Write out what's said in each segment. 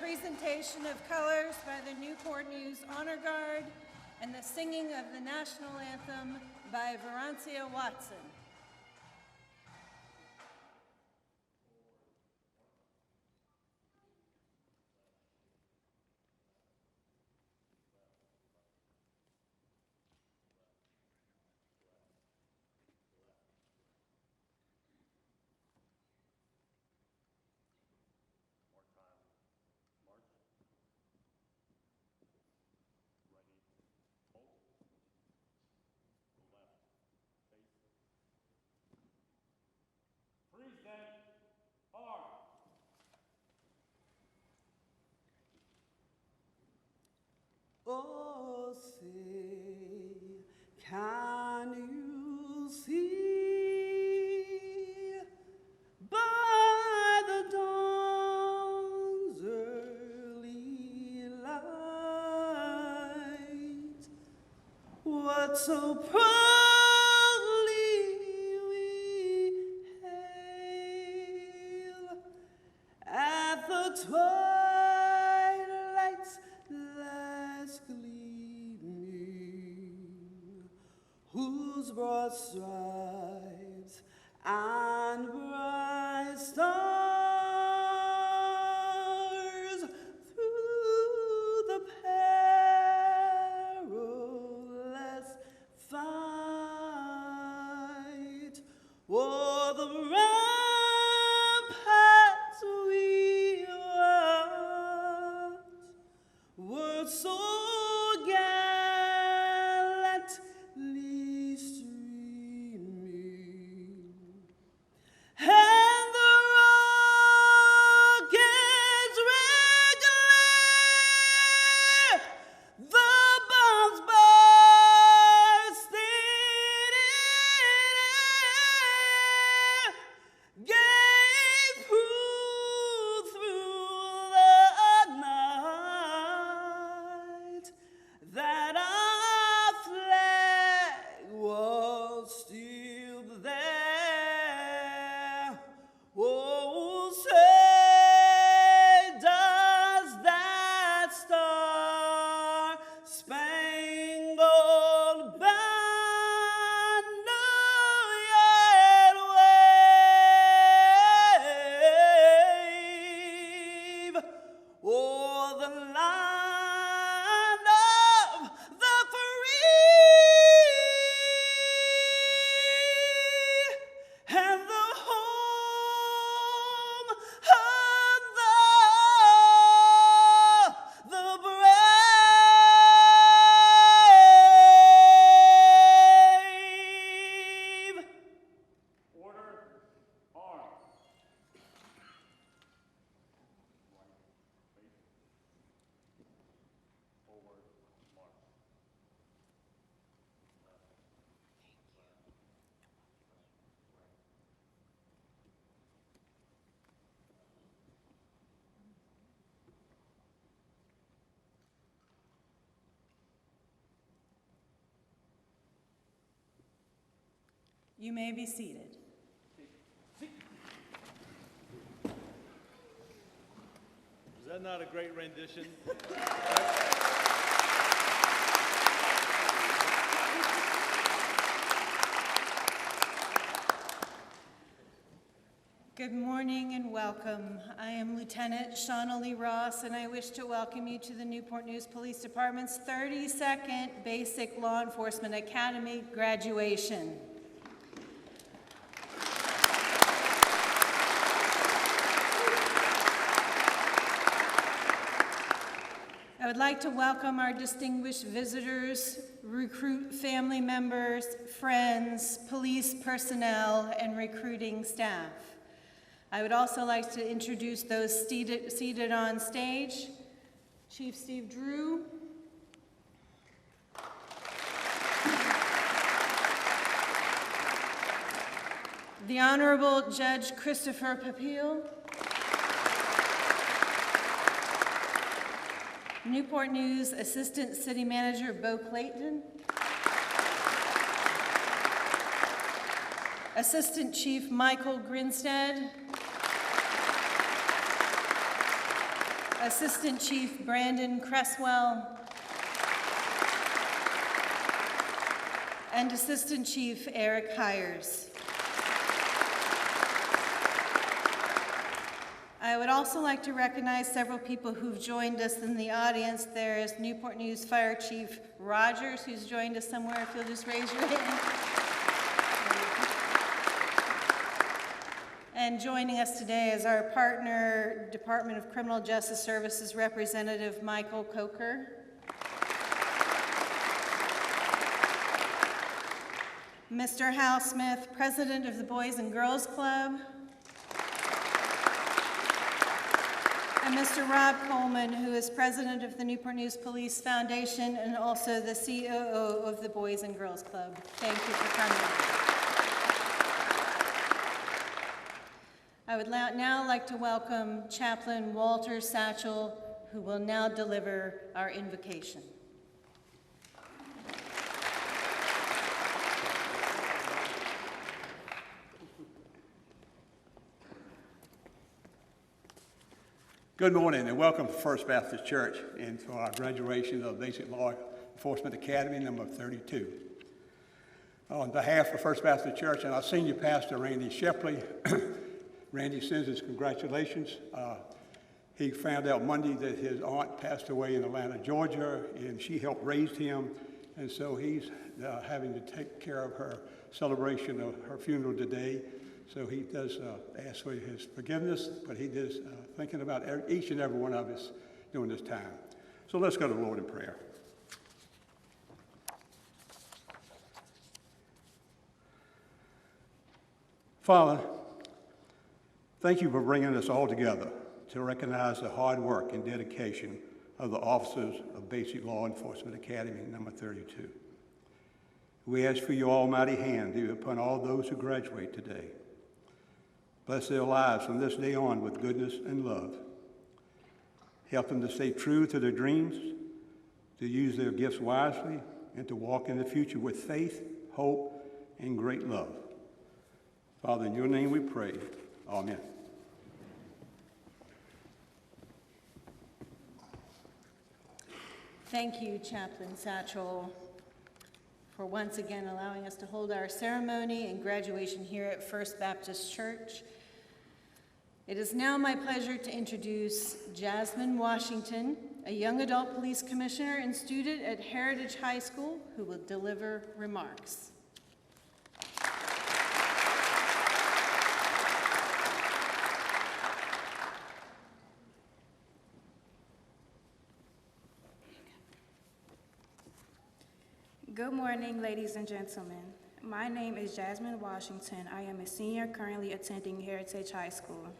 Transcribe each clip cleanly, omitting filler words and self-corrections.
presentation of colors by the Newport News Honor Guard and the singing of the national anthem by Verancia Watson. Oh, say, can you see by the dawn's early light what so proudly we hail at the twilight's last gleaming, whose broad stripes and bright stars through the perilous fight o'er the ramparts we watched were so gallantly streaming, and the rockets regular, the bombs bursting in air, gave proof through the night that our flag was still there. Oh, say, does that star-spangled banner yet wave o'er the land of the free and the home of the brave? Order, arms. Forward, march. You may be seated. Is that not a great rendition? Good morning and welcome. I am Lieutenant Shauna Lee Ross, and I wish to welcome you to the Newport News Police Department's 32nd Basic Law Enforcement Academy graduation. I would like to welcome our distinguished visitors, recruit family members, friends, police personnel, and recruiting staff. I would also like to introduce those seated on stage. Chief Steve Drew. The Honorable Judge Christopher Papil. Newport News Assistant City Manager Bo Clayton. Assistant Chief Michael Grinstead. Assistant Chief Brandon Cresswell, and Assistant Chief Eric Hires. I would also like to recognize several people who've joined us in the audience. There is Newport News Fire Chief Rogers, who's joined us somewhere, if you'll just raise your hand. And joining us today is our partner, Department of Criminal Justice Services Representative Michael Coker. Mr. Hal Smith, President of the Boys and Girls Club. And Mr. Rob Coleman, who is President of the Newport News Police Foundation and also the COO of the Boys and Girls Club. Thank you for coming. I would now like to welcome Chaplain Walter Satchel, who will now deliver our invocation. Good morning and welcome to First Baptist Church and for our graduation of Basic Law Enforcement Academy number 32. On behalf of First Baptist Church and our senior pastor, Randy Shepley, Randy sends his congratulations. He found out Monday that his aunt passed away in Atlanta, Georgia, and she helped raise him, and so he's having to take care of her celebration of her funeral today. So he does ask for his forgiveness, but he is thinking about each and every one of us during this time. So let's go to the Lord in prayer. Father, thank you for bringing us all together to recognize the hard work and dedication of the officers of Basic Law Enforcement Academy number 32. We ask for your almighty hand to be upon all those who graduate today. Bless their lives from this day on with goodness and love. Help them to stay true to their dreams, to use their gifts wisely, and to walk in the future with faith, hope, and great love. Father, in your name we pray. Amen. Thank you, Chaplain Satchel, for once again allowing us to hold our ceremony and graduation here at First Baptist Church. It is now my pleasure to introduce Jasmine Washington, a young adult police commissioner and student at Heritage High School, who will deliver remarks. Good morning, ladies and gentlemen. My name is Jasmine Washington. I am a senior currently attending Heritage High School.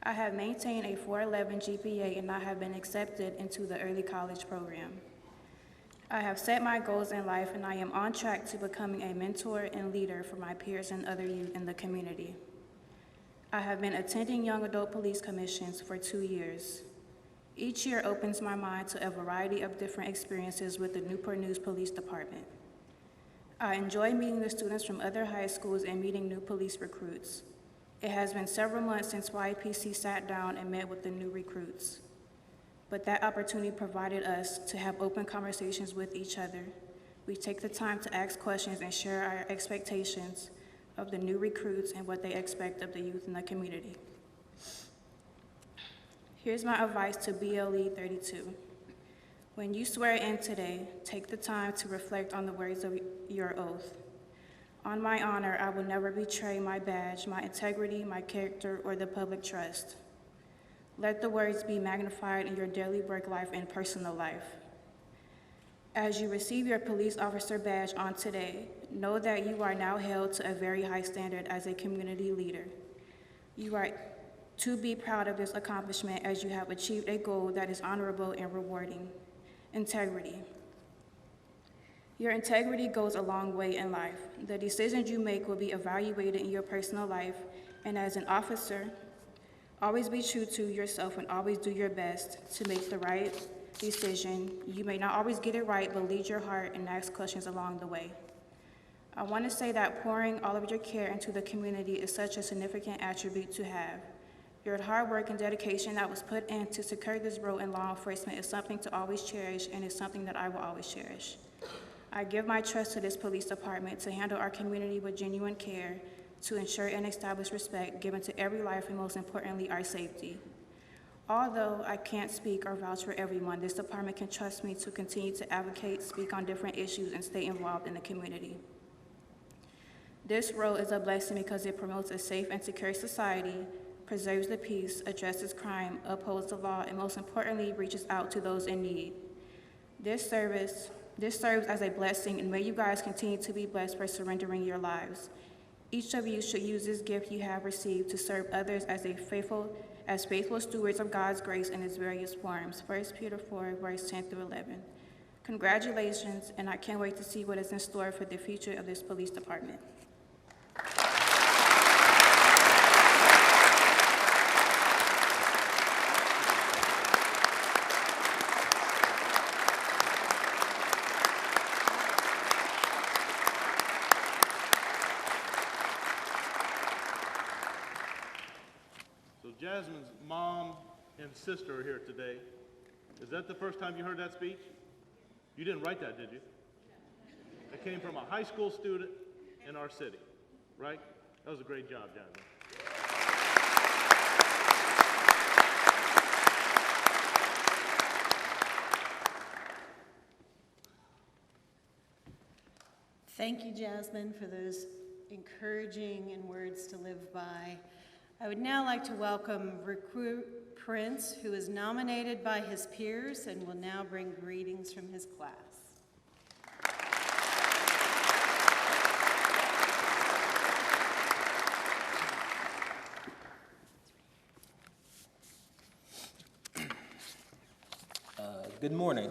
I have maintained a 4.11 GPA and I have been accepted into the early college program. I have set my goals in life and I am on track to becoming a mentor and leader for my peers and other youth in the community. I have been attending young adult police commissions for 2 years. Each year opens my mind to a variety of different experiences with the Newport News Police Department. I enjoy meeting the students from other high schools and meeting new police recruits. It has been several months since YPC sat down and met with the new recruits. But that opportunity provided us to have open conversations with each other. We take the time to ask questions and share our expectations of the new recruits and what they expect of the youth in the community. Here's my advice to BLE32. When you swear in today, take the time to reflect on the words of your oath. On my honor, I will never betray my badge, my integrity, my character, or the public trust. Let the words be magnified in your daily work life and personal life. As you receive your police officer badge on today, know that you are now held to a very high standard as a community leader. You are to be proud of this accomplishment as you have achieved a goal that is honorable and rewarding: integrity. Your integrity goes a long way in life. The decisions you make will be evaluated in your personal life, and as an officer, always be true to yourself and always do your best to make the right decision. You may not always get it right, but lead your heart and ask questions along the way. I want to say that pouring all of your care into the community is such a significant attribute to have. Your hard work and dedication that was put in to secure this role in law enforcement is something to always cherish and is something that I will always cherish. I give my trust to this police department to handle our community with genuine care, to ensure and establish respect given to every life and most importantly, our safety. Although I can't speak or vouch for everyone, this department can trust me to continue to advocate, speak on different issues, and stay involved in the community. This role is a blessing because it promotes a safe and secure society, preserves the peace, addresses crime, upholds the law, and most importantly, reaches out to those in need. This serves as a blessing, and may you guys continue to be blessed by surrendering your lives. Each of you should use this gift you have received to serve others as faithful stewards of God's grace in its various forms. 1 Peter 4, verse 10 through 11. Congratulations, and I can't wait to see what is in store for the future of this police department. So Jasmine's mom and sister are here today. Is that the first time you heard that speech? You didn't write that, did you? It came from a high school student in our city, right? That was a great job, Jasmine. Thank you, Jasmine, for those encouraging and words to live by. I would now like to welcome Recruit Prince, who is nominated by his peers and will now bring greetings from his class. Good morning.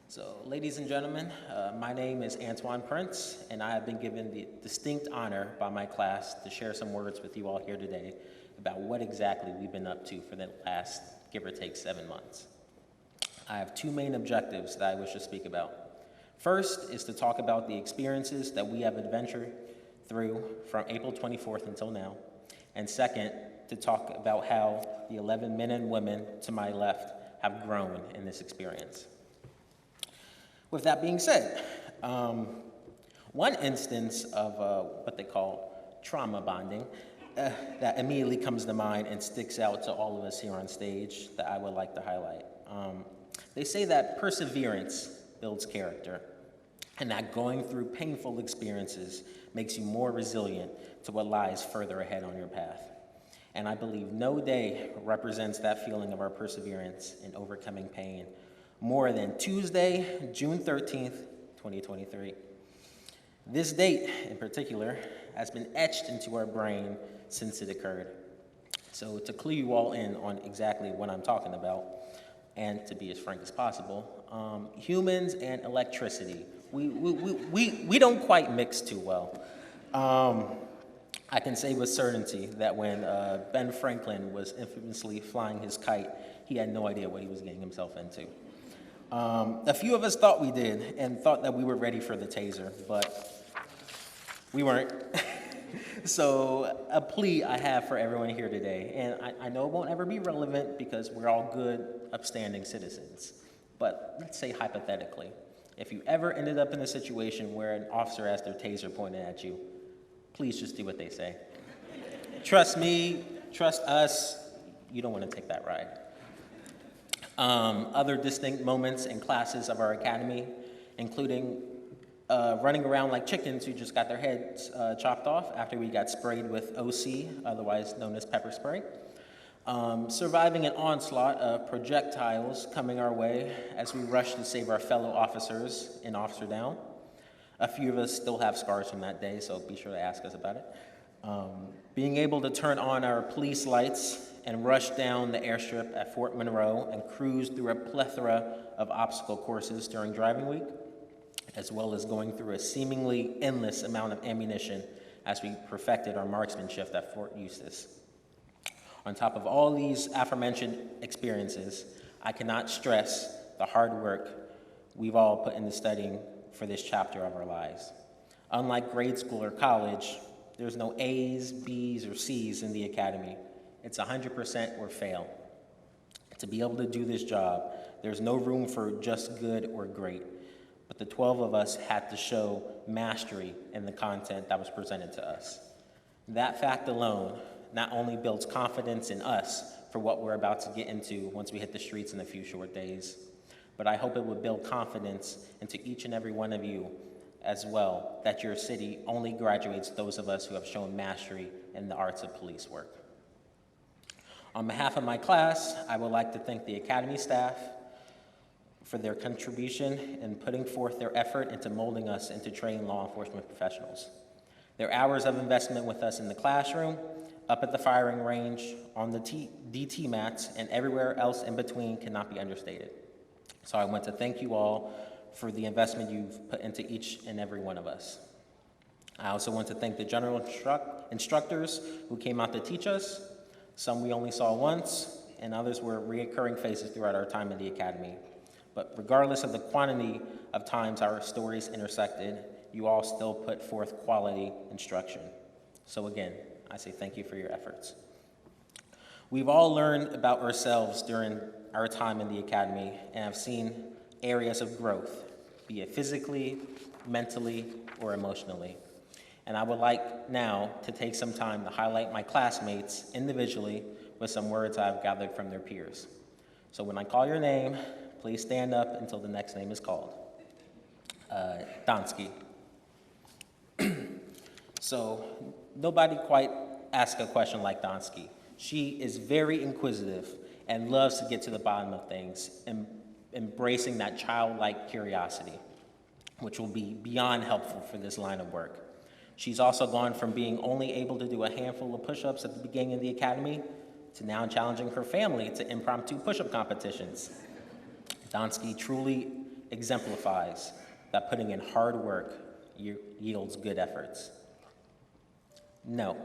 So, ladies and gentlemen, my name is Antoine Prince, and I have been given the distinct honor by my class to share some words with you all here today about what exactly we've been up to for the last, give or take, 7 months. I have two main objectives that I wish to speak about. First is to talk about the experiences that we have adventured through from April 24th until now, and second, to talk about how the 11 men and women to my left have grown in this experience. With that being said, one instance of what they call trauma bonding that immediately comes to mind and sticks out to all of us here on stage that I would like to highlight. They say that perseverance builds character, and that going through painful experiences makes you more resilient to what lies further ahead on your path. And I believe no day represents that feeling of our perseverance in overcoming pain more than Tuesday, June 13th, 2023. This date in particular has been etched into our brain since it occurred. So to clue you all in on exactly what I'm talking about, and to be as frank as possible, humans and electricity, we don't quite mix too well. I can say with certainty that when Ben Franklin was infamously flying his kite, he had no idea what he was getting himself into. A few of us thought we did and thought that we were ready for the taser, but we weren't. So a plea I have for everyone here today, and I know it won't ever be relevant because we're all good, upstanding citizens, but let's say hypothetically, if you ever ended up in a situation where an officer has their taser pointed at you, please just do what they say. Trust me, trust us, you don't want to take that ride. Other distinct moments and classes of our academy, including running around like chickens who just got their heads chopped off after we got sprayed with OC, otherwise known as pepper spray. Surviving an onslaught of projectiles coming our way as we rushed to save our fellow officers in Officer Down. A few of us still have scars from that day, so be sure to ask us about it. Being able to turn on our police lights and rush down the airstrip at Fort Monroe and cruise through a plethora of obstacle courses during driving week, as well as going through a seemingly endless amount of ammunition as we perfected our marksmanship at Fort Eustis. On top of all these aforementioned experiences, I cannot stress the hard work we've all put into studying for this chapter of our lives. Unlike grade school or college, There's no A's, B's, or C's in the academy. It's 100% or fail. To be able to do this job, there's no room for just good or great, but the 12 of us had to show mastery in the content that was presented to us. That fact alone not only builds confidence in us for what we're about to get into once we hit the streets in a few short days, but I hope it would build confidence into each and every one of you as well, that your city only graduates those of us who have shown mastery in the arts of police work. On behalf of my class, I would like to thank the Academy staff for their contribution in putting forth their effort into molding us into trained law enforcement professionals. Their hours of investment with us in the classroom, up at the firing range, on the DT mats, and everywhere else in between cannot be understated. So I want to thank you all for the investment you've put into each and every one of us. I also want to thank the general instructors who came out to teach us. Some we only saw once, and others were reoccurring faces throughout our time in the academy. But regardless of the quantity of times our stories intersected, you all still put forth quality instruction. So again, I say thank you for your efforts. We've all learned about ourselves during our time in the academy and have seen areas of growth, be it physically, mentally, or emotionally. And I would like now to take some time to highlight my classmates individually with some words I've gathered from their peers. So when I call your name, please stand up until the next name is called. Donsky. So nobody quite asks a question like Donsky. She is very inquisitive and loves to get to the bottom of things, embracing that childlike curiosity, which will be beyond helpful for this line of work. She's also gone from being only able to do a handful of push-ups at the beginning of the academy to now challenging her family to impromptu push-up competitions. Donsky truly exemplifies that putting in hard work yields good efforts. No.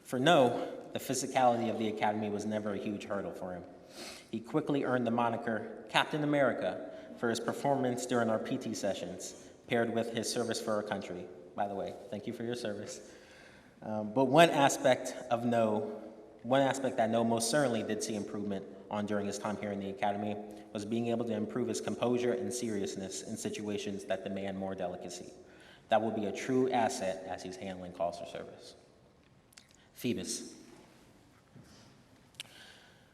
For No, the physicality of the academy was never a huge hurdle for him. He quickly earned the moniker Captain America for his performance during our PT sessions, paired with his service for our country. By the way, thank you for your service. But one aspect that No most certainly did see improvement on during his time here in the academy was being able to improve his composure and seriousness in situations that demand more delicacy. That will be a true asset as he's handling calls for service. Phoebus.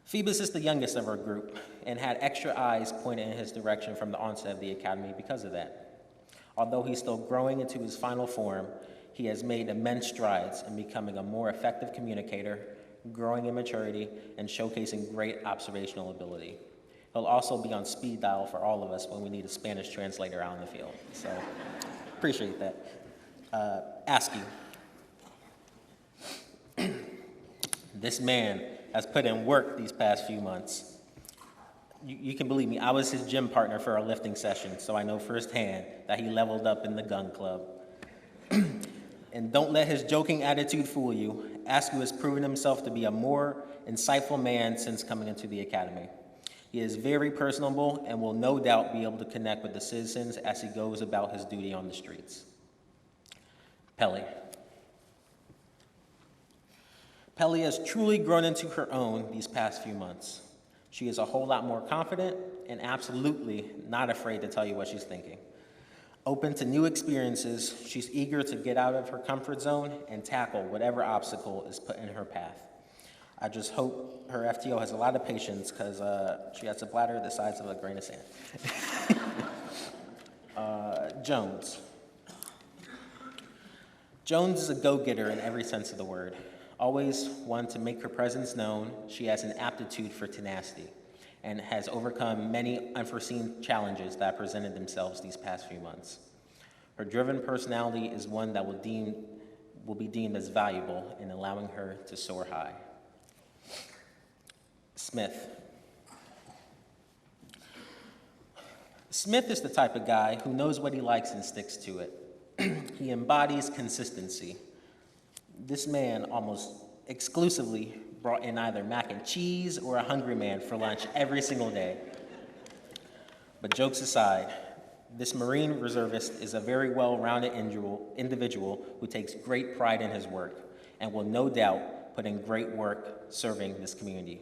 Phoebus is the youngest of our group and had extra eyes pointed in his direction from the onset of the academy because of that. Although he's still growing into his final form, he has made immense strides in becoming a more effective communicator, growing in maturity, and showcasing great observational ability. He'll also be on speed dial for all of us when we need a Spanish translator out in the field. So, appreciate that. Askew. This man has put in work these past few months. You can believe me, I was his gym partner for our lifting session, so I know firsthand that he leveled up in the gun club. And don't let his joking attitude fool you. Askew has proven himself to be a more insightful man since coming into the academy. He is very personable and will no doubt be able to connect with the citizens as he goes about his duty on the streets. Pelly. Pelly has truly grown into her own these past few months. She is a whole lot more confident and absolutely not afraid to tell you what she's thinking. Open to new experiences, she's eager to get out of her comfort zone and tackle whatever obstacle is put in her path. I just hope her FTO has a lot of patience because she has a bladder the size of a grain of sand. Jones. Jones is a go-getter in every sense of the word. Always one to make her presence known, she has an aptitude for tenacity and has overcome many unforeseen challenges that presented themselves these past few months. Her driven personality is one that will be deemed as valuable in allowing her to soar high. Smith. Smith is the type of guy who knows what he likes and sticks to it. He embodies consistency. This man almost exclusively brought in either mac and cheese or a Hungry Man for lunch every single day. But jokes aside, This Marine reservist is a very well-rounded individual who takes great pride in his work and will no doubt put in great work serving this community.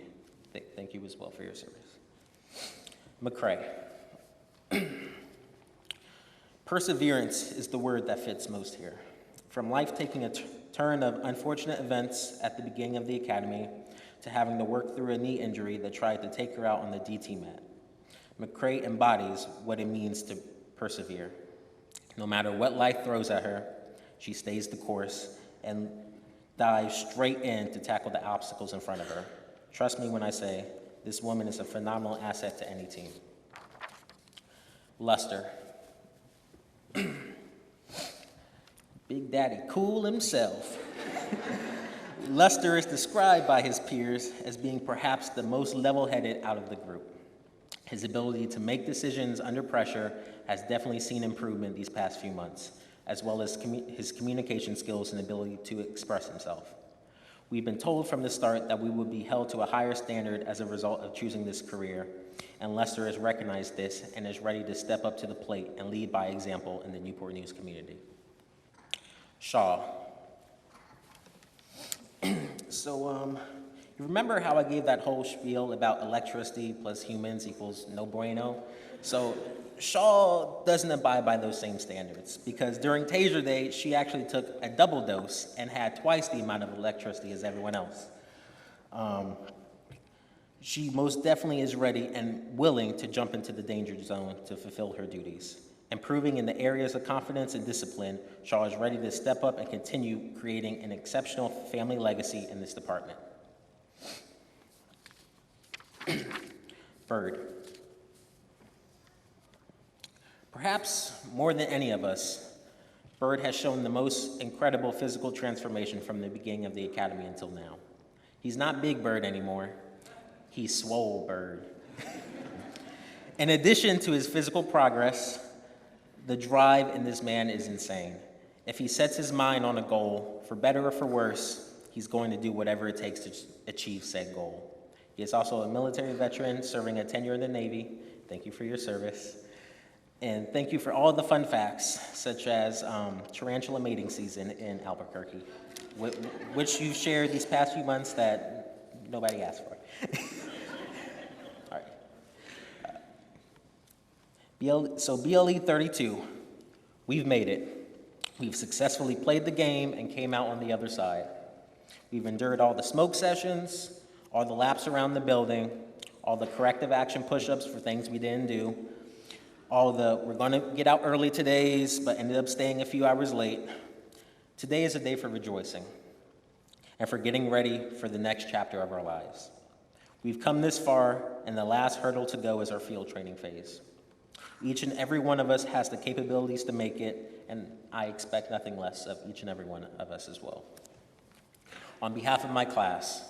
Thank you as well for your service. McCrae. Perseverance is the word that fits most here. From life taking a turn of unfortunate events at the beginning of the academy to having to work through a knee injury that tried to take her out on the DT mat, McCrae embodies what it means to persevere. No matter what life throws at her, she stays the course and dives straight in to tackle the obstacles in front of her. Trust me when I say this woman is a phenomenal asset to any team. Luster. Big Daddy Cool himself. Luster is described by his peers as being perhaps the most level-headed out of the group. His ability to make decisions under pressure has definitely seen improvement these past few months, as well as his communication skills and ability to express himself. We've been told from the start that we would be held to a higher standard as a result of choosing this career, and Lester has recognized this and is ready to step up to the plate and lead by example in the Newport News community. Shaw. So, you remember how I gave that whole spiel about electricity plus humans equals no bueno? So Shaw doesn't abide by those same standards because during Taser Day, she actually took a double dose and had twice the amount of electricity as everyone else. She most definitely is ready and willing to jump into the danger zone to fulfill her duties. Improving in the areas of confidence and discipline, Shaw is ready to step up and continue creating an exceptional family legacy in this department. Bird. Perhaps more than any of us, Bird has shown the most incredible physical transformation from the beginning of the academy until now. He's not Big Bird anymore, he's Swole Bird. In addition to his physical progress, the drive in this man is insane. If he sets his mind on a goal, for better or for worse, he's going to do whatever it takes to achieve said goal. He is also a military veteran serving a tenure in the Navy. Thank you for your service. And thank you for all the fun facts, such as tarantula mating season in Albuquerque, which you shared these past few months that nobody asked for. All right. So BLE32, we've made it. We've successfully played the game and came out on the other side. We've endured all the smoke sessions, all the laps around the building, all the corrective action push-ups for things we didn't do, all the we're gonna get out early todays, but ended up staying a few hours late. Today is a day for rejoicing and for getting ready for the next chapter of our lives. We've come this far, and the last hurdle to go is our field training phase. Each and every one of us has the capabilities to make it, and I expect nothing less of each and every one of us as well. On behalf of my class,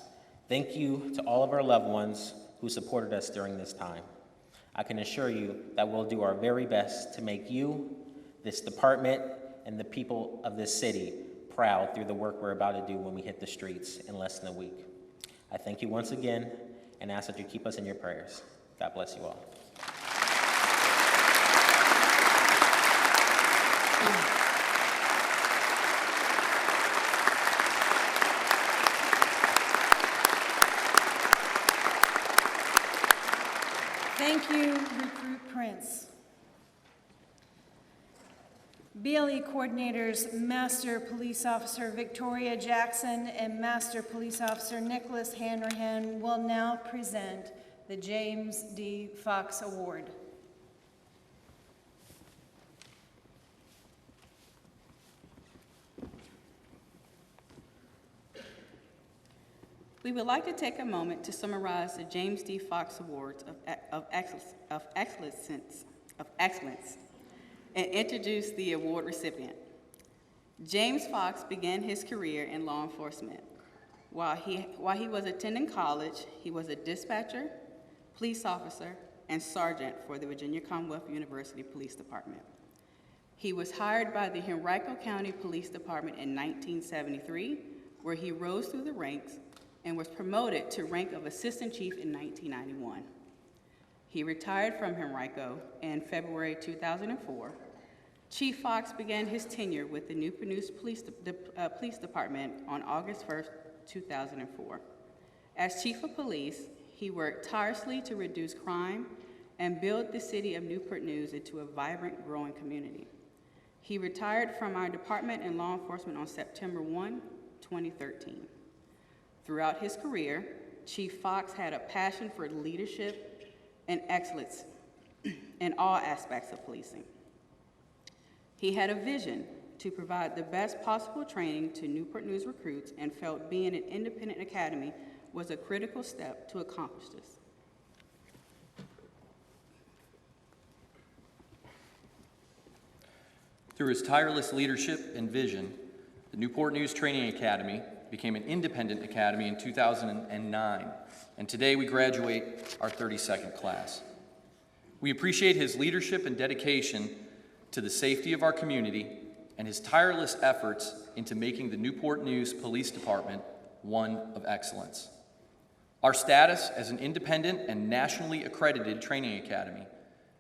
thank you to all of our loved ones who supported us during this time. I can assure you that we'll do our very best to make you, this department, and the people of this city proud through the work we're about to do when we hit the streets in less than a week. I thank you once again and ask that you keep us in your prayers. God bless you all. Thank you, Recruit Prince. BLE coordinators Master Police Officer Victoria Jackson and Master Police Officer Nicholas Hanrahan will now present the James D. Fox Award. We would like to take a moment to summarize the James D. Fox Awards of Excellence and introduce the award recipient. James Fox began his career in law enforcement. While he was attending college, he was a dispatcher, police officer, and sergeant for the Virginia Commonwealth University Police Department. He was hired by the Henrico County Police Department in 1973, where he rose through the ranks and was promoted to rank of assistant chief in 1991. He retired from Henrico in February 2004. Chief Fox began his tenure with the Newport News Police Department on August 1st, 2004. As Chief of Police, he worked tirelessly to reduce crime and build the city of Newport News into a vibrant, growing community. He retired from our department in law enforcement on September 1, 2013. Throughout his career, Chief Fox had a passion for leadership and excellence in all aspects of policing. He had a vision to provide the best possible training to Newport News recruits and felt being an independent academy was a critical step to accomplish this. Through his tireless leadership and vision, the Newport News Training Academy became an independent academy in 2009, and today we graduate our 32nd class. We appreciate his leadership and dedication to the safety of our community and his tireless efforts into making the Newport News Police Department one of excellence. Our status as an independent and nationally accredited training academy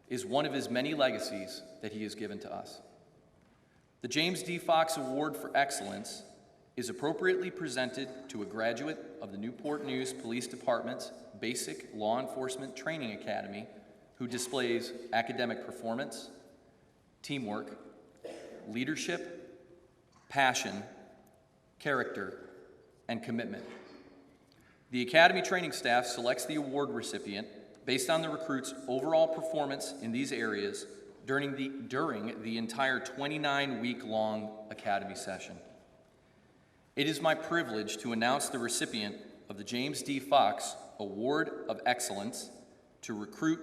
is one of his many legacies that he has given to us. The James D. Fox Award for Excellence is appropriately presented to a graduate of the Newport News Police Department's Basic Law Enforcement Training Academy who displays academic performance, teamwork, leadership, passion, character, and commitment. The Academy training staff selects the award recipient based on the recruit's overall performance in these areas during the entire 29-week-long Academy session. It is my privilege to announce the recipient of the James D. Fox Award of Excellence to recruit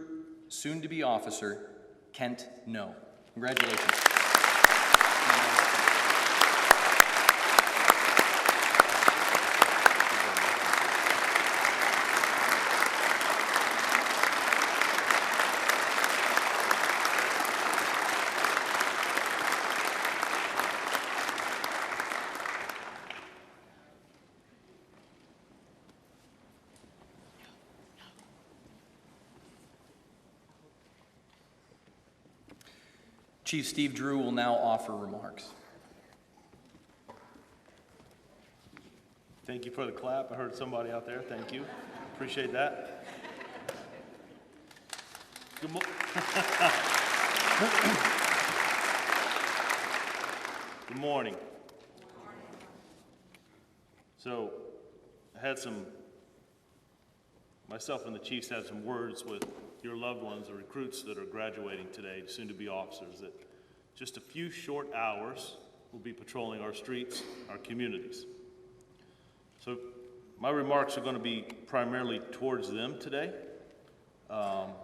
soon-to-be officer Kent No. Congratulations. Chief Steve Drew will now offer remarks. Thank you for the clap. I heard somebody out there. Thank you. Appreciate that. Good Good morning. So, myself and the chiefs had some words with your loved ones, the recruits that are graduating today, soon to be officers, that just a few short hours will be patrolling our streets, our communities. So my remarks are going to be primarily towards them today. But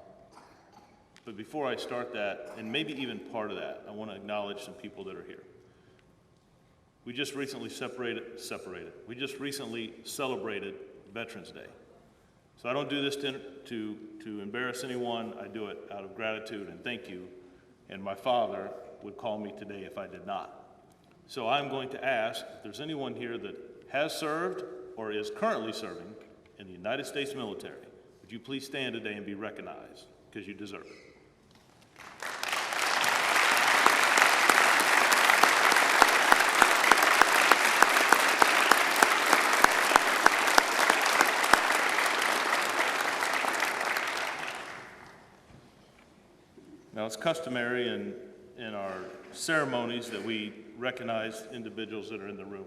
before I start that, and maybe even part of that, I want to acknowledge some people that are here. We just recently We just recently celebrated Veterans Day. So I don't do this to embarrass anyone. I do it out of gratitude and thank you. And my father would call me today if I did not. So I'm going to ask if there's anyone here that has served or is currently serving in the United States military. Would you please stand today and be recognized, because you deserve it. Now, it's customary in our ceremonies that we recognize individuals that are in the room.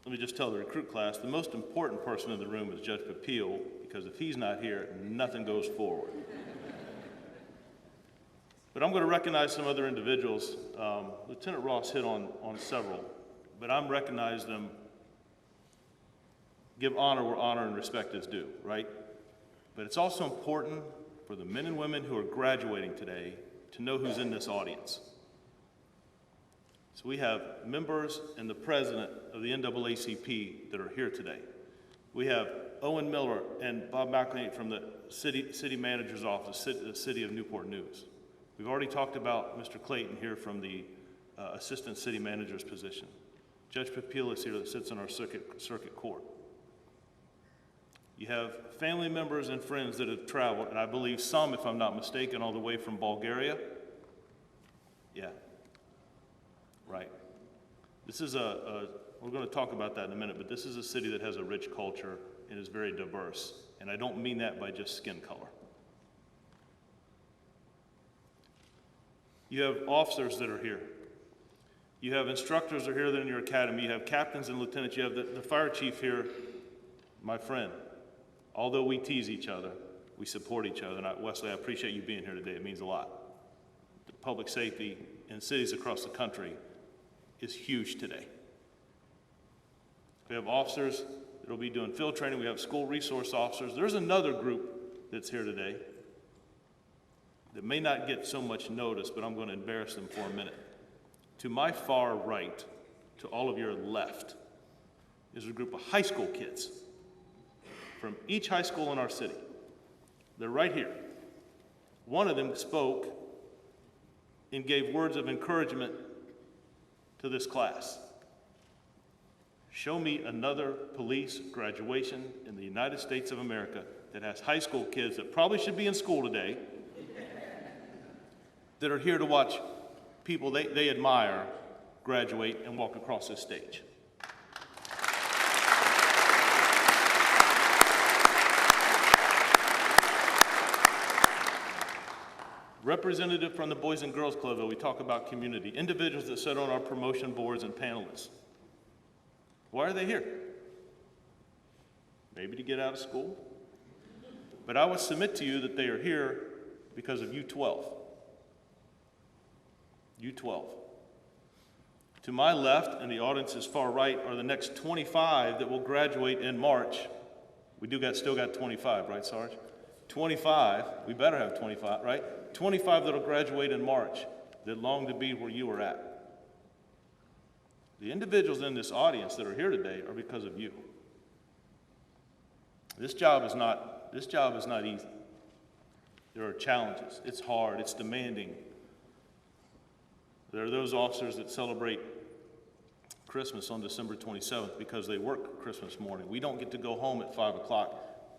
Let me just tell the recruit class, the most important person in the room is Judge Papil, because if he's not here, nothing goes forward. But I'm going to recognize some other individuals. Lieutenant Ross hit on several, but I'm recognizing them, give honor where honor and respect is due, right? But it's also important for the men and women who are graduating today to know who's in this audience. So we have members and the president of the NAACP that are here today. We have Owen Miller and Bob McElhaney from the city manager's office, the city of Newport News. We've already talked about Mr. Clayton here from the assistant city manager's position. Judge Papil is here that sits on our circuit court. You have family members and friends that have traveled, and I believe some, if I'm not mistaken, all the way from Bulgaria. Yeah, right. This is we're going to talk about that in a minute, but this is a city that has a rich culture and is very diverse. And I don't mean that by just skin color. You have officers that are here. You have instructors that are here that are in your academy. You have captains and lieutenants. You have the fire chief here, my friend. Although we tease each other, we support each other. And Wesley, I appreciate you being here today. It means a lot. The public safety in cities across the country is huge today. We have officers that will be doing field training. We have school resource officers. There's another group that's here today that may not get so much notice, but I'm going to embarrass them for a minute. To my far right, to all of your left, is a group of high school kids from each high school in our city. They're right here. One of them spoke and gave words of encouragement to this class. Show me another police graduation in the United States of America that has high school kids that probably should be in school today that are here to watch people they admire graduate and walk across this stage. Representative from the Boys and Girls Club, we talk about community. Individuals that sit on our promotion boards and panelists. Why are they here? Maybe to get out of school? But I would submit to you that they are here because of U12. U12. To my left, and the audience's far right, are the next 25 that will graduate in March. We still got 25, right, Sarge? 25, we better have 25, right? 25 that'll graduate in March that long to be where you are at. The individuals in this audience that are here today are because of you. This job is not easy. There are challenges. It's hard. It's demanding. There are those officers that celebrate Christmas on December 27th because they work Christmas morning. We don't get to go home at 5 o'clock.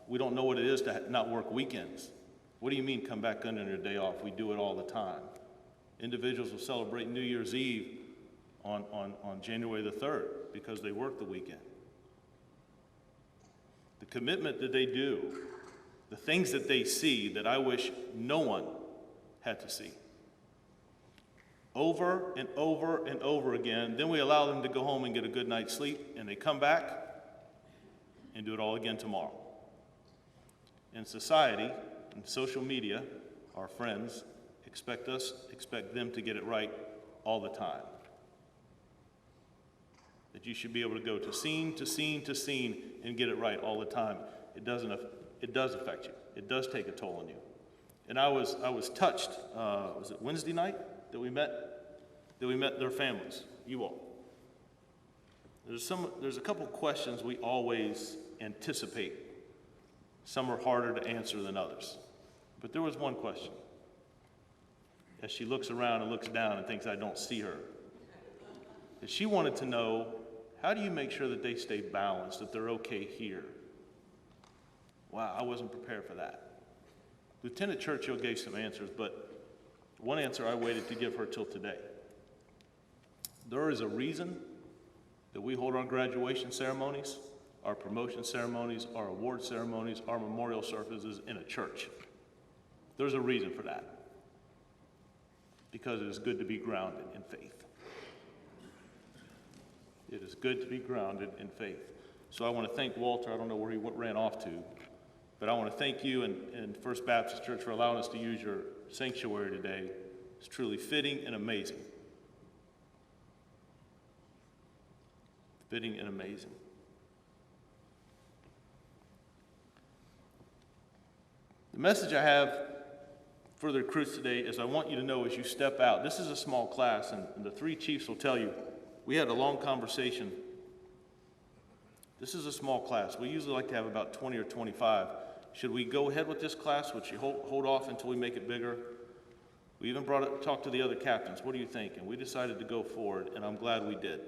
We don't know what it is to not work weekends. What do you mean come back under your day off? We do it all the time. Individuals will celebrate New Year's Eve on January the 3rd because they work the weekend. The commitment that they do, the things that they see that I wish no one had to see. Over and over and over again. Then we allow them to go home and get a good night's sleep, and they come back and do it all again tomorrow. In society and social media, our friends expect them to get it right all the time. That you should be able to go to scene to scene to scene and get it right all the time. It does affect you. It does take a toll on you. And I was touched. Was it Wednesday night that we met their families? You all. There's a couple questions we always anticipate. Some are harder to answer than others. But there was one question. As she looks around and looks down and thinks I don't see her. And she wanted to know, how do you make sure that they stay balanced, that they're okay here? Wow, I wasn't prepared for that. Lieutenant Churchill gave some answers, but one answer I waited to give her till today. There is a reason that we hold our graduation ceremonies, our promotion ceremonies, our award ceremonies, our memorial services in a church. There's a reason for that. Because it is good to be grounded in faith. It is good to be grounded in faith. So I want to thank Walter. I don't know where he ran off to, but I want to thank you and First Baptist Church for allowing us to use your sanctuary today. It's truly fitting and amazing. Fitting and amazing. The message I have for the recruits today is I want you to know as you step out, this is a small class, and the three chiefs will tell you, we had a long conversation. This is a small class. We usually like to have about 20 or 25. Should we go ahead with this class? Would you hold off until we make it bigger? We even talked to the other captains. What do you think? And we decided to go forward, and I'm glad we did.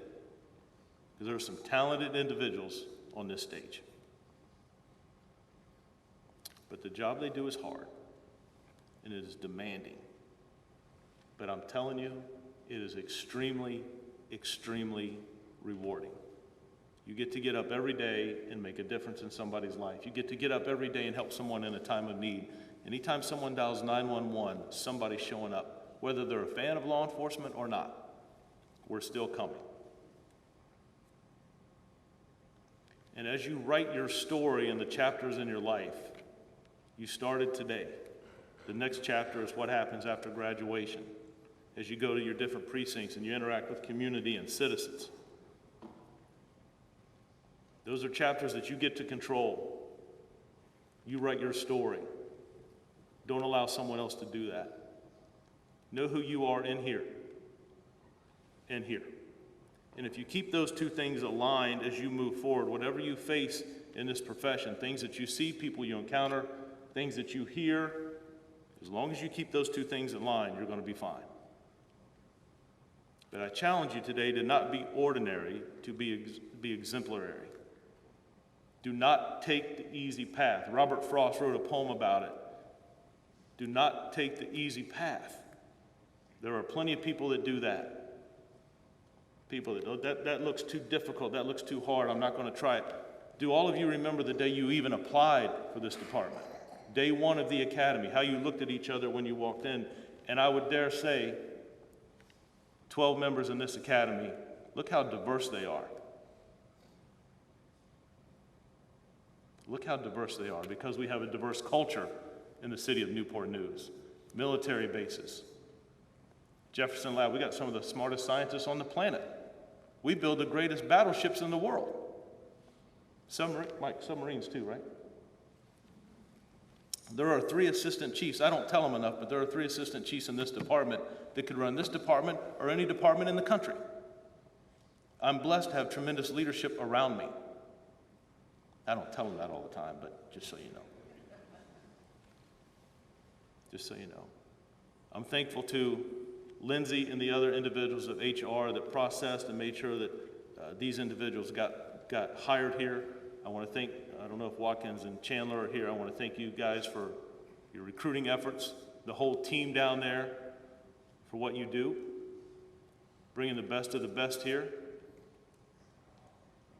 Because there are some talented individuals on this stage. But the job they do is hard, and it is demanding. But I'm telling you, it is extremely, extremely rewarding. You get to get up every day and make a difference in somebody's life. You get to get up every day and help someone in a time of need. Anytime someone dials 911, somebody's showing up. Whether they're a fan of law enforcement or not, we're still coming. And as you write your story and the chapters in your life, you started today. The next chapter is what happens after graduation, as you go to your different precincts and you interact with community and citizens. Those are chapters that you get to control. You write your story. Don't allow someone else to do that. Know who you are in here and here. And if you keep those two things aligned as you move forward, whatever you face in this profession, things that you see, people you encounter, things that you hear, as long as you keep those two things in line, you're going to be fine. But I challenge you today to not be ordinary, to be exemplary. Do not take the easy path. Robert Frost wrote a poem about it. Do not take the easy path. There are plenty of people that do that. People that looks too difficult, that looks too hard, I'm not going to try it. Do all of you remember the day you even applied for this department? Day one of the academy, how you looked at each other when you walked in. And I would dare say, 12 members in this academy, look how diverse they are. Look how diverse they are, because we have a diverse culture in the city of Newport News. Military bases. Jefferson Lab, we got some of the smartest scientists on the planet. We build the greatest battleships in the world. Submarines too, right? There are 3 assistant chiefs. I don't tell them enough, but there are 3 assistant chiefs in this department that could run this department or any department in the country. I'm blessed to have tremendous leadership around me. I don't tell them that all the time, but just so you know. Just so you know. I'm thankful to Lindsay and the other individuals of HR that processed and made sure that these individuals got hired here. I want to thank, I don't know if Watkins and Chandler are here, I want to thank you guys for your recruiting efforts, the whole team down there for what you do, bringing the best of the best here.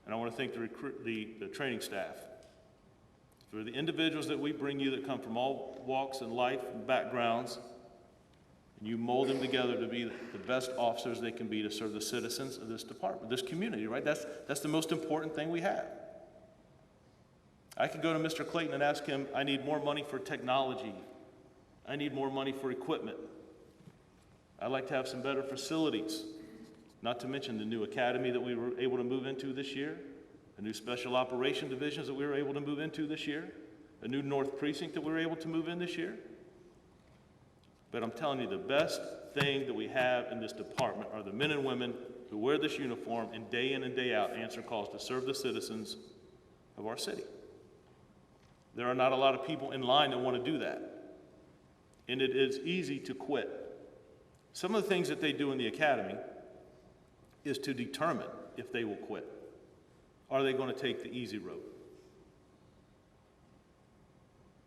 And I want to thank the training staff for the individuals that we bring you that come from all walks in life and backgrounds. And you mold them together to be the best officers they can be to serve the citizens of this department, this community, right? That's the most important thing we have. I could go to Mr. Clayton and ask him, I need more money for technology. I need more money for equipment. I'd like to have some better facilities, not to mention the new academy that we were able to move into this year, the new special operation divisions that we were able to move into this year, a new North Precinct that we were able to move in this year. But I'm telling you, the best thing that we have in this department are the men and women who wear this uniform and day in and day out answer calls to serve the citizens of our city. There are not a lot of people in line that want to do that. And it is easy to quit. Some of the things that they do in the academy is to determine if they will quit. Are they going to take the easy road?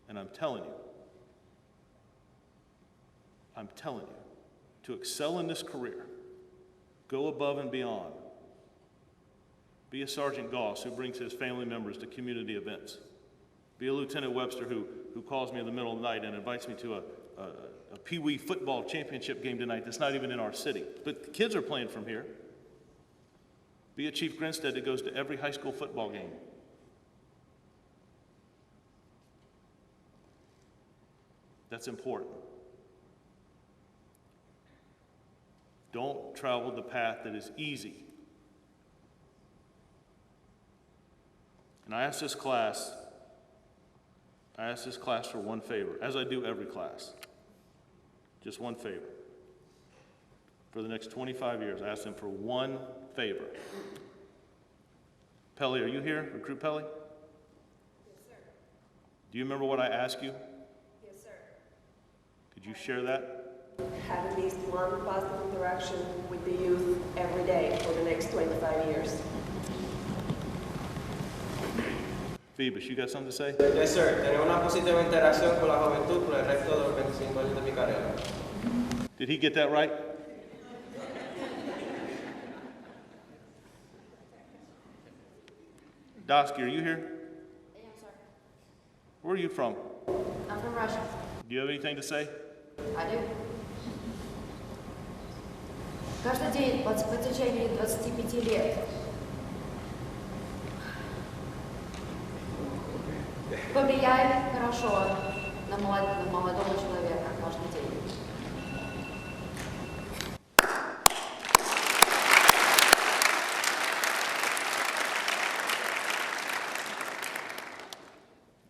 And I'm telling you, to excel in this career, go above and beyond. Be a Sergeant Goss who brings his family members to community events. Be a Lieutenant Webster who calls me in the middle of the night and invites me to a Pee Wee football championship game tonight that's not even in our city. But the kids are playing from here. Be a Chief Grinstead that goes to every high school football game. That's important. Don't travel the path that is easy. And I ask this class for one favor, as I do every class. Just one favor. For the next 25 years, I ask them for one favor. Pelly, are you here? Recruit Pelly? Yes, sir. Do you remember what I asked you? Yes, sir. Could you share that? Have at least one positive interaction with the youth every day for the next 25 years. Phoebus, you got something to say? Yes, sir. Tenemos una positiva interacción con la juventud por el resto de los 25 años de mi carrera. Did he get that right? Dosky, are you here? Yes, sir. Where are you from? I'm from Russia. Do you have anything to say? I do. Каждый день по течение 25 лет повлияет хорошо на молодого человека каждый день.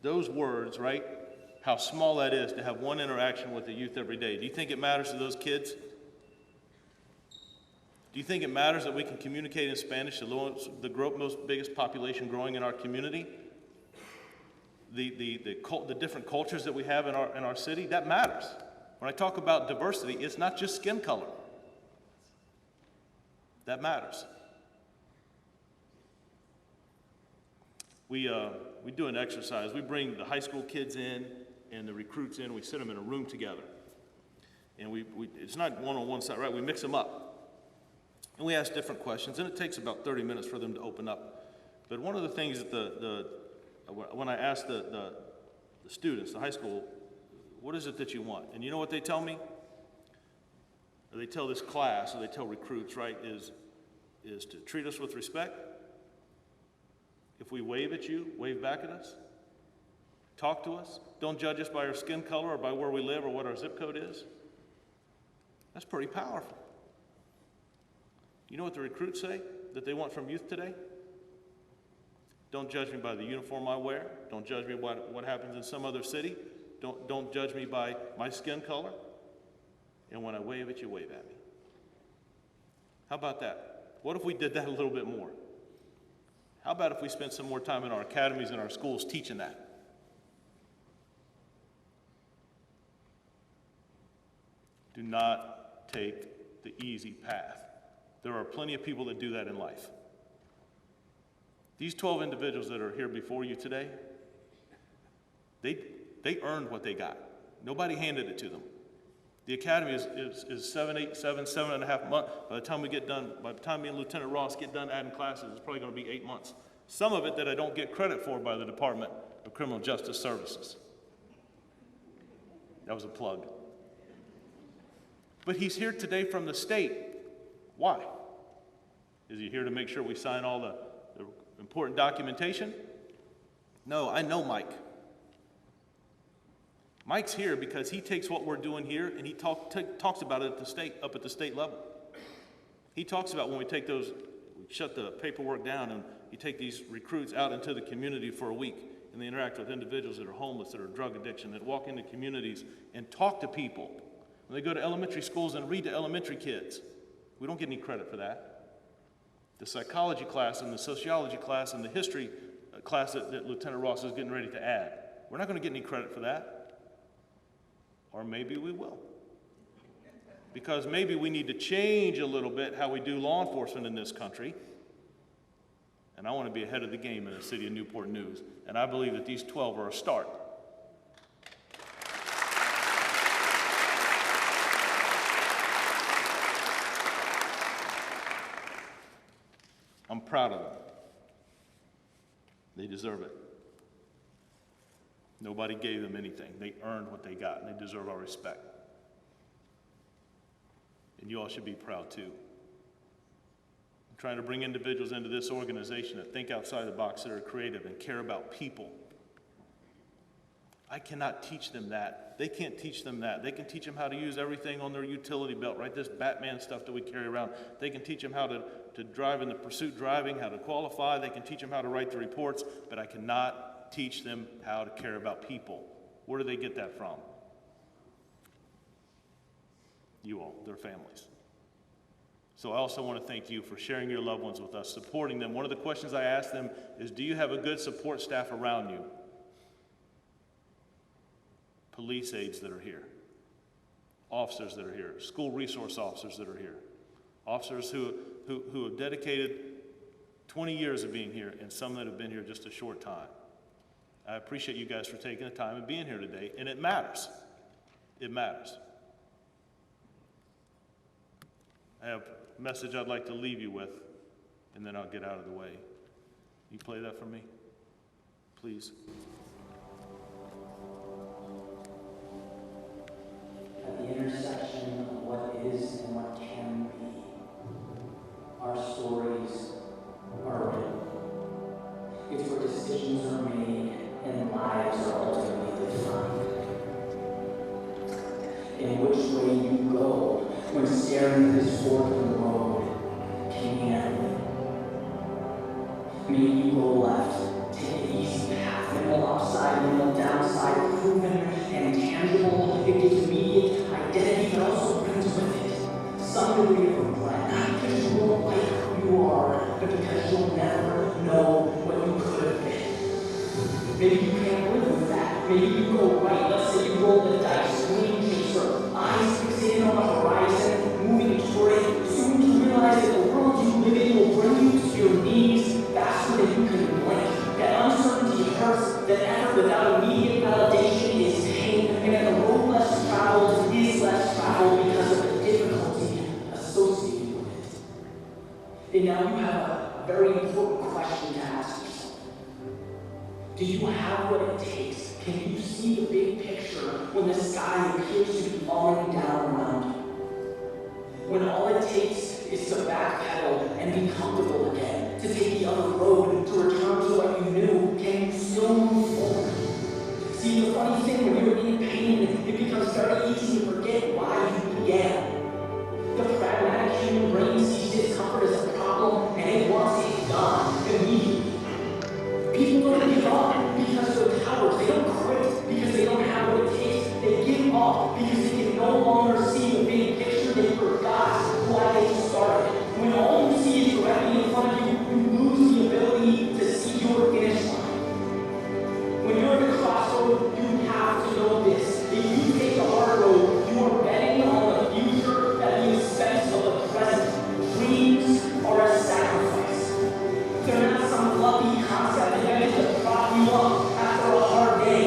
Those words, right? How small that is to have one interaction with the youth every day. Do you think it matters to those kids? Do you think it matters that we can communicate in Spanish to the biggest population growing in our community? The different cultures that we have in our city, that matters. When I talk about diversity, it's not just skin color. That matters. We do an exercise. We bring the high school kids in and the recruits in. We sit them in a room together. And it's not one-on-one side, right? We mix them up. And we ask different questions, and it takes about 30 minutes for them to open up. But one of the things that when I ask the students, the high school, what is it that you want? And you know what they tell me? Or they tell this class, or they tell recruits, right, is to treat us with respect. If we wave at you, wave back at us. Talk to us. Don't judge us by our skin color or by where we live or what our zip code is. That's pretty powerful. You know what the recruits say that they want from youth today? Don't judge me by the uniform I wear. Don't judge me by what happens in some other city. Don't judge me by my skin color. And when I wave at you, wave at me. How about that? What if we did that a little bit more? How about if we spent some more time in our academies and our schools teaching that? Do not take the easy path. There are plenty of people that do that in life. These 12 individuals that are here before you today, they earned what they got. Nobody handed it to them. The academy is 7.5 months. By the time me and Lieutenant Ross get done adding classes, it's probably going to be 8 months. Some of it that I don't get credit for by the Department of Criminal Justice Services. That was a plug. But he's here today from the state. Why? Is he here to make sure we sign all the important documentation? No, I know Mike. Mike's here because he takes what we're doing here and he talks about it up at the state level. He talks about when we shut the paperwork down and you take these recruits out into the community for a week and they interact with individuals that are homeless, that are drug addiction, that walk into communities and talk to people. When they go to elementary schools and read to elementary kids. We don't get any credit for that. The psychology class and the sociology class and the history class that Lieutenant Ross is getting ready to add. We're not going to get any credit for that. Or maybe we will. Because maybe we need to change a little bit how we do law enforcement in this country. And I want to be ahead of the game in the city of Newport News. And I believe that these 12 are a start. I'm proud of them. They deserve it. Nobody gave them anything. They earned what they got, and they deserve our respect. And you all should be proud too. I'm trying to bring individuals into this organization that think outside the box, that are creative and care about people. I cannot teach them that. They can't teach them that. They can teach them how to use everything on their utility belt, right? This Batman stuff that we carry around. They can teach them how to drive in the pursuit driving, how to qualify. They can teach them how to write the reports, but I cannot teach them how to care about people. Where do they get that from? You all, their families. So I also want to thank you for sharing your loved ones with us, supporting them. One of the questions I asked them is, do you have a good support staff around you? Police aides that are here, officers that are here, school resource officers that are here, officers who have dedicated 20 years of being here, and some that have been here just a short time. I appreciate you guys for taking the time and being here today, and it matters. It matters. I have a message I'd like to leave you with, and then I'll get out of the way. You play that for me, please? At the intersection of what is and what can be, our stories are written. It's where decisions are made and lives are ultimately defined. In which way you go when staring at this fork in the road, can you handle it? Maybe you go left, take the easy path, minimal upside, minimal downside, proven and tangible. It gives immediate identity, but also brings with it some degree of regret. Not because you won't like who you are, but because you'll never know what you could have been. Maybe you can't live with that. Maybe you go right. Let's say you roll the dice, wing chaser, eyes fixated on the horizon, moving toward it, soon to realize that the world you live in will bring you to your knees faster than you can blink. That uncertainty hurts, that effort without immediate validation is pain, and that the road less traveled is less traveled because of the difficulty associated with it. And now you have a very important question to ask yourself. Do you have what it takes? Can you see the big picture when the sky appears to be falling down around you? When all it takes is to backpedal and be comfortable again, to take the other road, to return to what you knew, can you still move forward? See, the funny thing, when you're in pain, it becomes very easy to forget why you began. The pragmatic human brain sees discomfort as a problem, and it wants it gone immediately. People don't give up because they're cowards. They don't quit because they don't have what it takes. They give up because they can no longer see the big picture. They forgot why they started. When all you see is directly in front of you, you lose the ability to see your finish line. When you're at the crossroad, you have to know this. If you take the hard road, you are betting on the future at the expense of the present. Dreams are a sacrifice. They're not some fluffy concept that meant to prop you up after a hard day.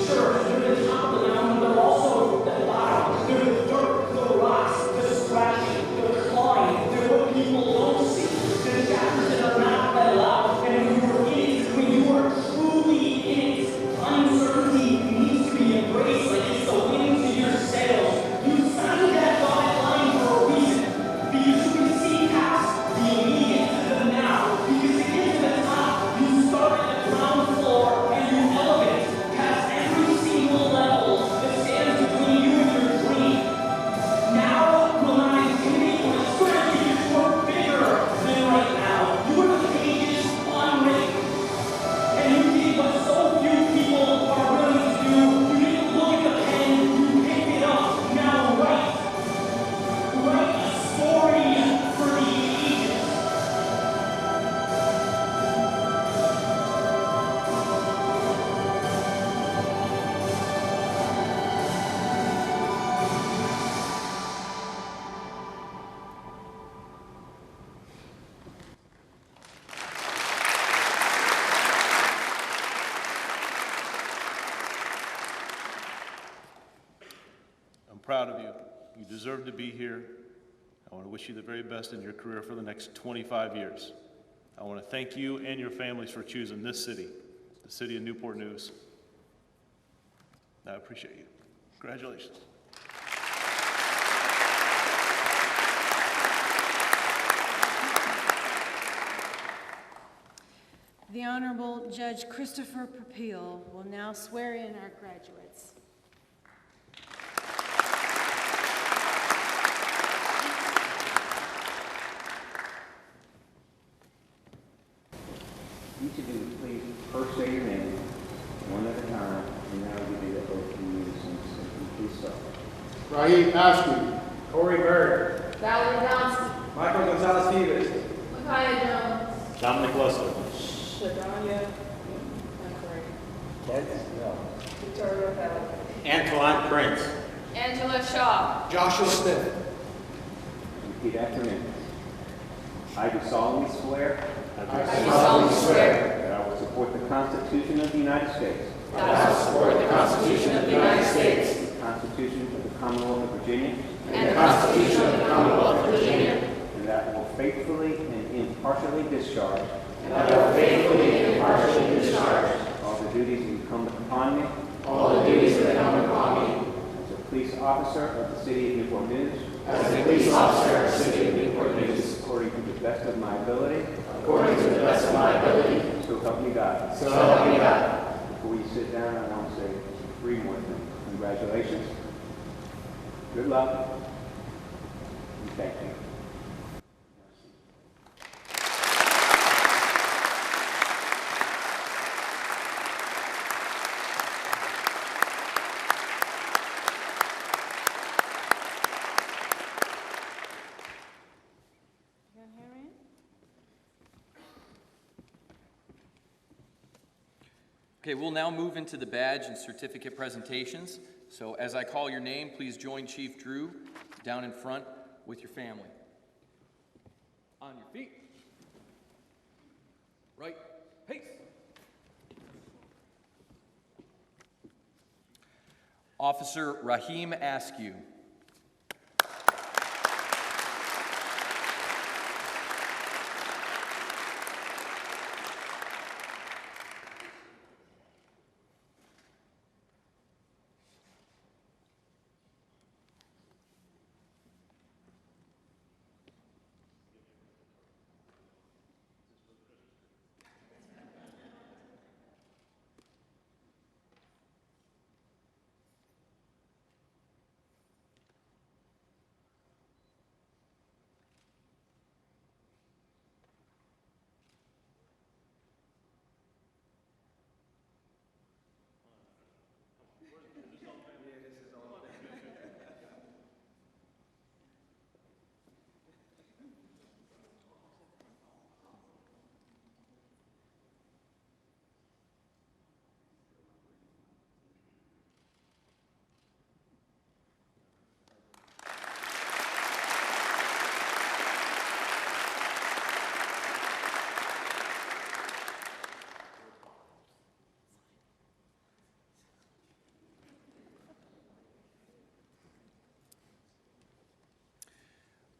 Sure, they're the top of the mountain, but also the bottom. They're the dirt, the rocks, the scratching, the clawing. They're what people don't see. The chapters that are not read aloud. And when you are in it, when you are truly in it, uncertainty needs to be embraced like it's the wind to your sails. You signed that dotted line for a reason. Because you can see past the immediate to the now. Because to get to the top, you start at the ground floor and you elevate past every single level that stands between you and your dream. Now will not intimidate or discourage you because you are bigger than right now. You are the pages unwritten. And you did what so few people are willing to do. You didn't look at the pen, you picked it up. Now write a story for the ages. I'm proud of you. You deserve to be here. I want to wish you the very best in your career for the next 25 years. I want to thank you and your families for choosing this city, the city of Newport News. I appreciate you. Congratulations. The Honorable Judge Christopher Papil will now swear in our graduates. Each of you, please first say your name, one at a time, and now give you the oath in unison. Please start. Raheem Ashby. Corey Bird. Valerie Johnson. Michael Gonzalez-Stevens. Micaiah Jones. Dominic Lester. Shadanya Ted Snell. Victoria Bell. Antoine Prince. Angela Shaw. Joshua Smith. Repeat after me. I do solemnly swear I do solemnly swear that I will support support the Constitution of the United States. That I will support the Constitution of the United States. The Constitution of the Commonwealth of Virginia. And the Constitution of the Commonwealth of Virginia. And that I will faithfully and impartially discharge. And that I will faithfully and impartially discharge. All the duties incumbent upon me. All the duties incumbent upon me. As a police officer of the city of Newport News. As a police officer of the city of Newport News. According to the best of my ability. According to the best of my ability. So help me God. So help me God. Before you sit down, I want to say 3 more things. Congratulations. Good luck. And thank you. Okay, we'll now move into the badge and certificate presentations. So as I call your name, please join Chief Drew down in front with your family. On your feet. Right, pace. Officer Rahim Askew.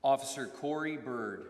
Officer Corey Bird.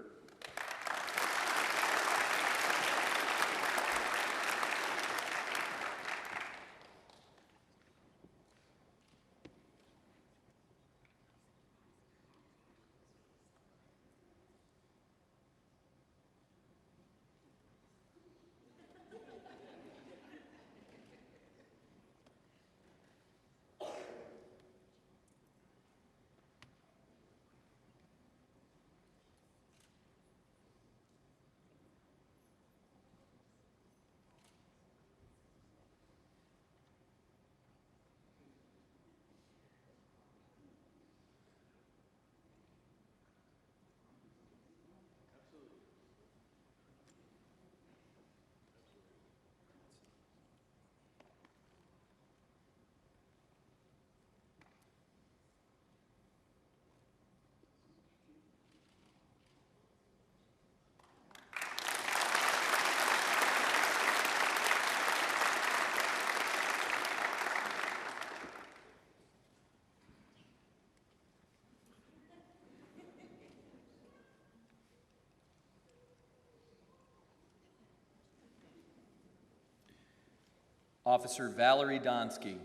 Officer Valerie Donsky.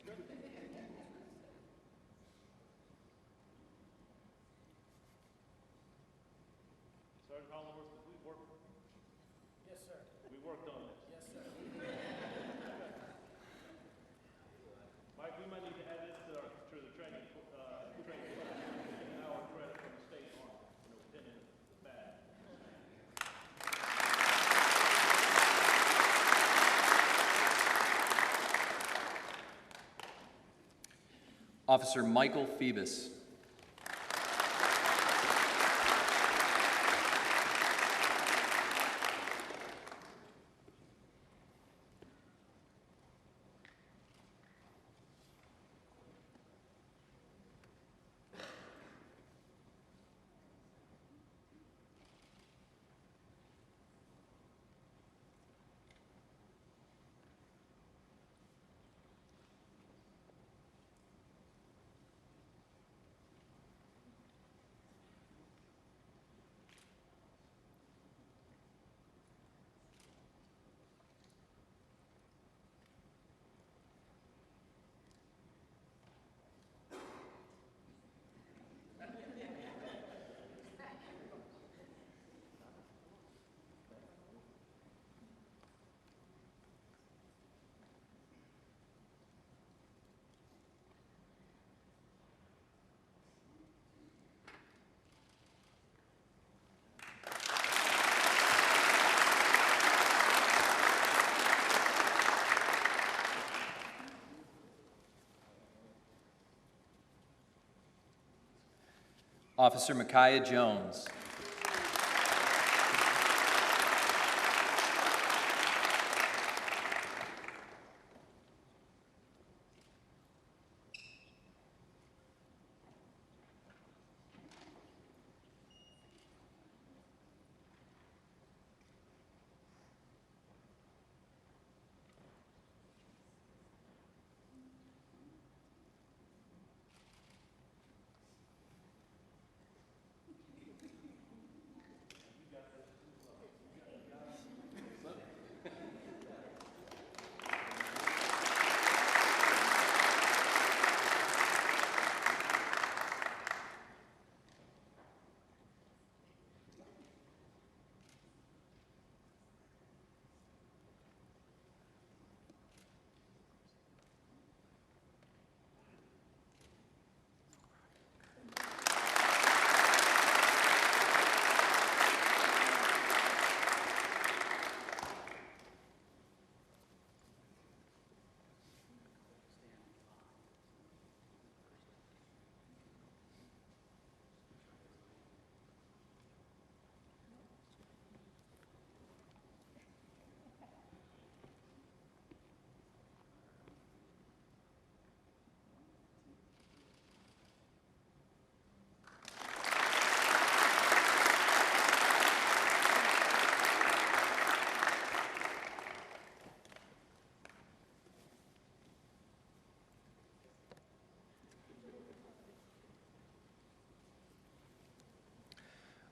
Sergeant Hollingworth, we worked. Yes, sir. We worked on this. Yes, sir. Mike, we might need to add this to the training class. An hour credit from the state army, pinning the badge. Officer Michael Phoebus. Officer Micaiah Jones.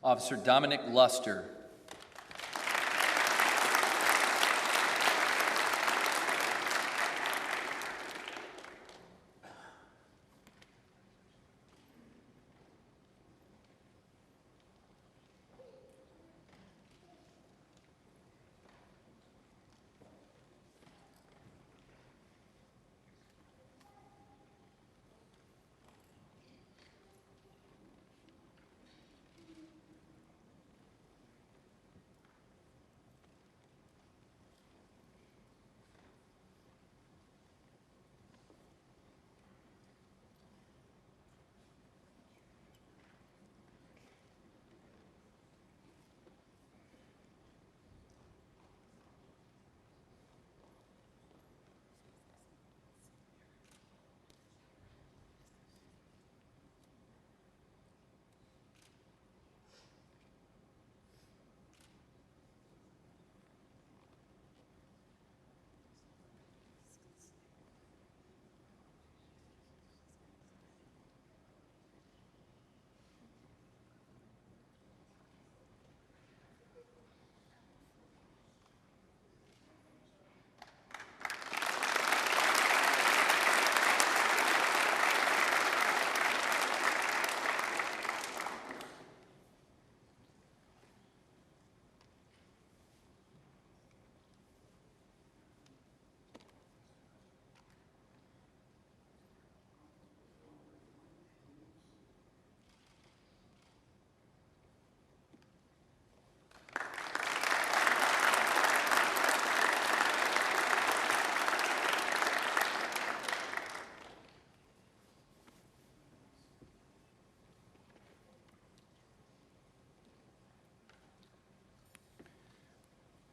Officer Dominic Luster.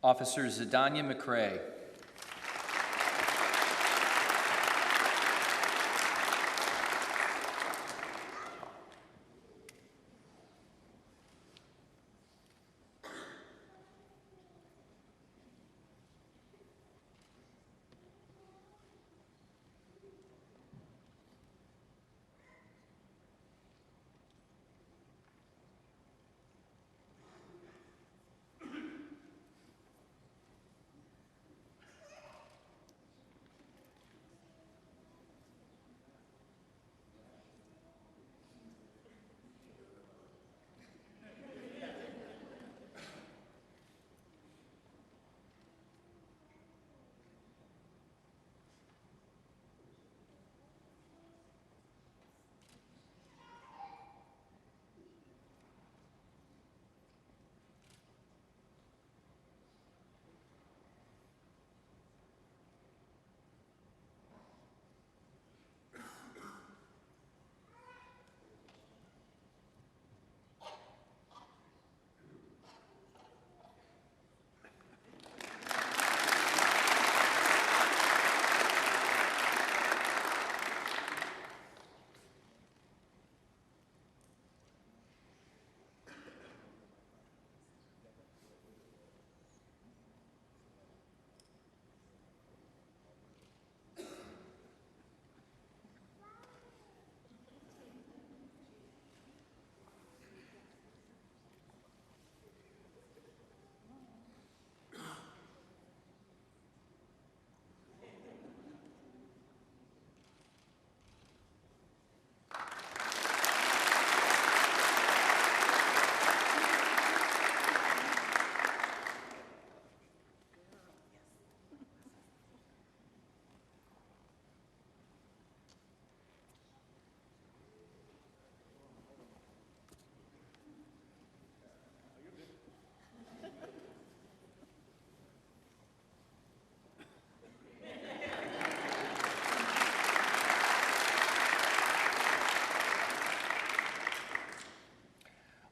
Officer Zadanya McCrae.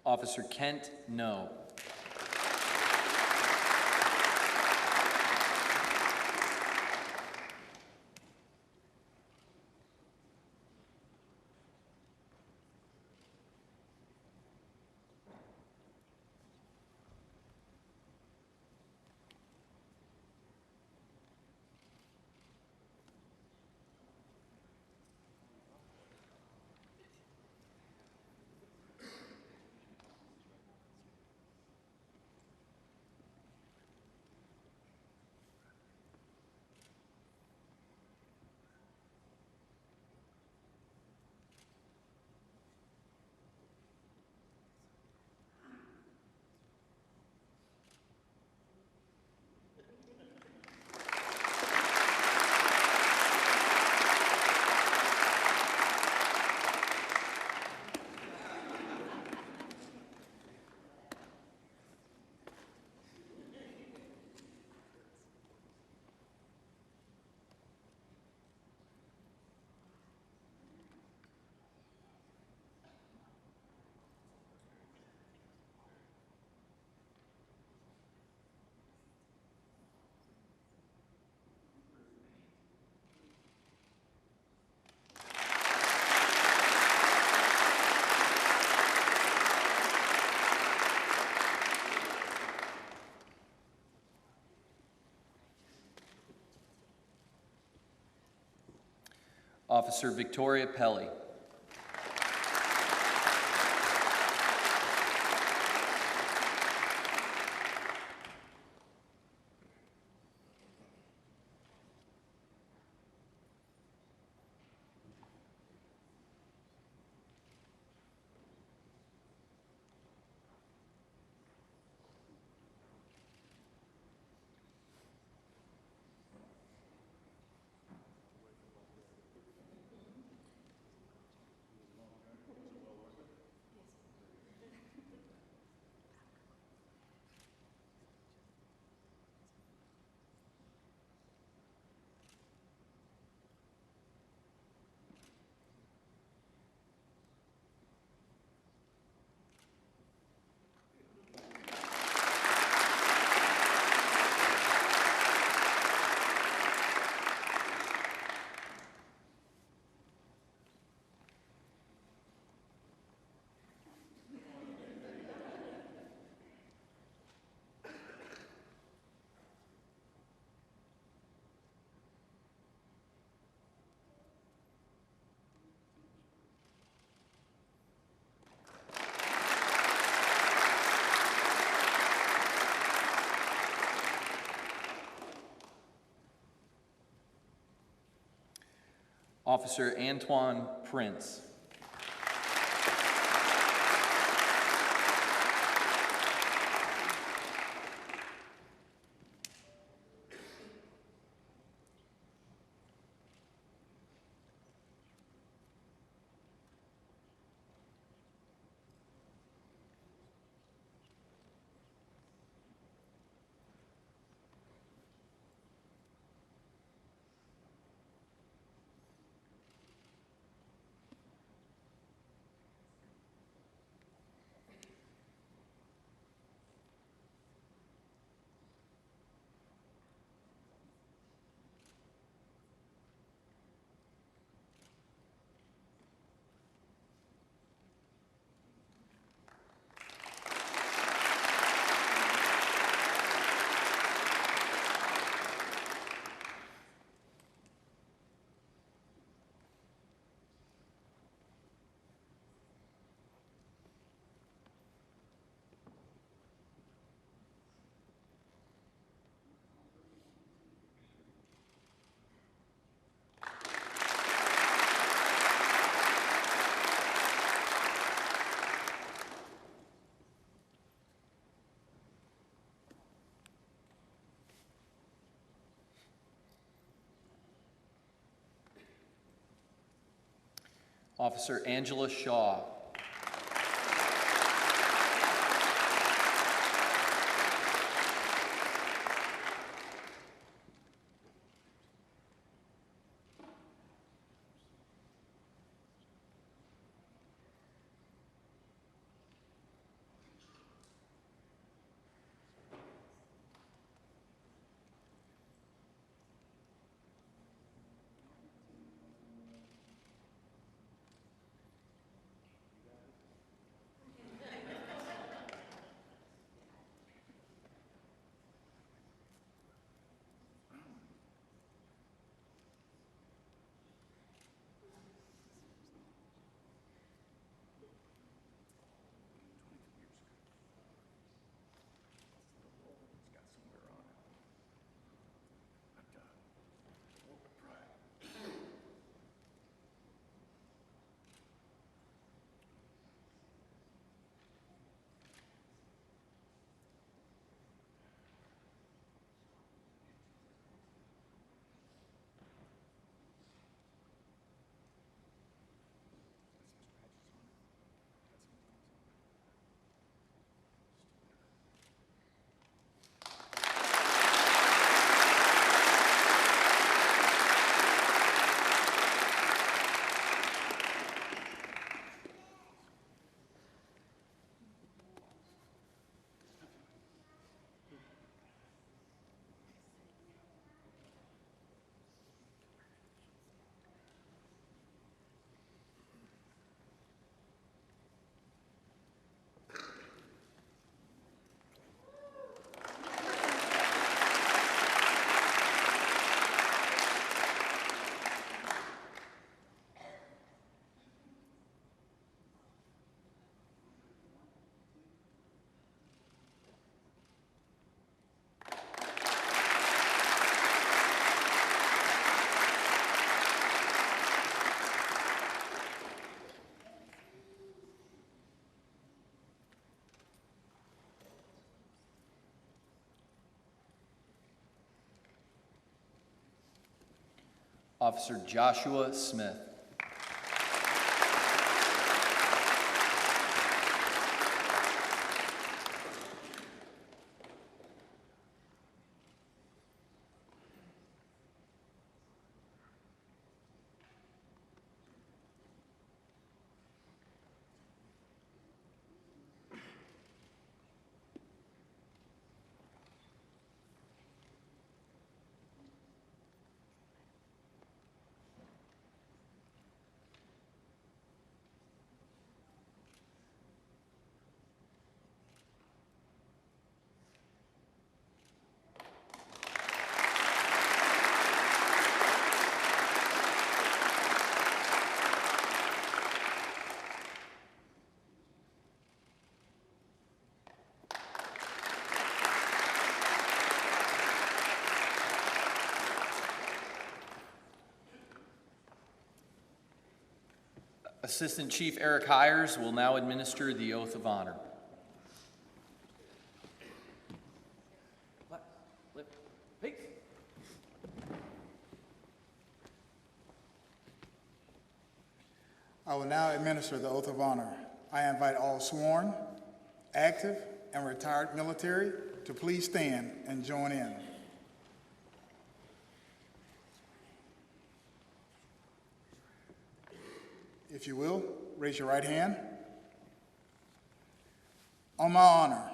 Officer Kent No. Officer Victoria Pelly. Officer Antoine Prince. Officer Angela Shaw. Officer Joshua Smith. Assistant Chief Eric Hires will now administer the oath of honor. I will now administer the oath of honor. I invite all sworn, active, and retired military to please stand and join in. If you will, raise your right hand. On my honor,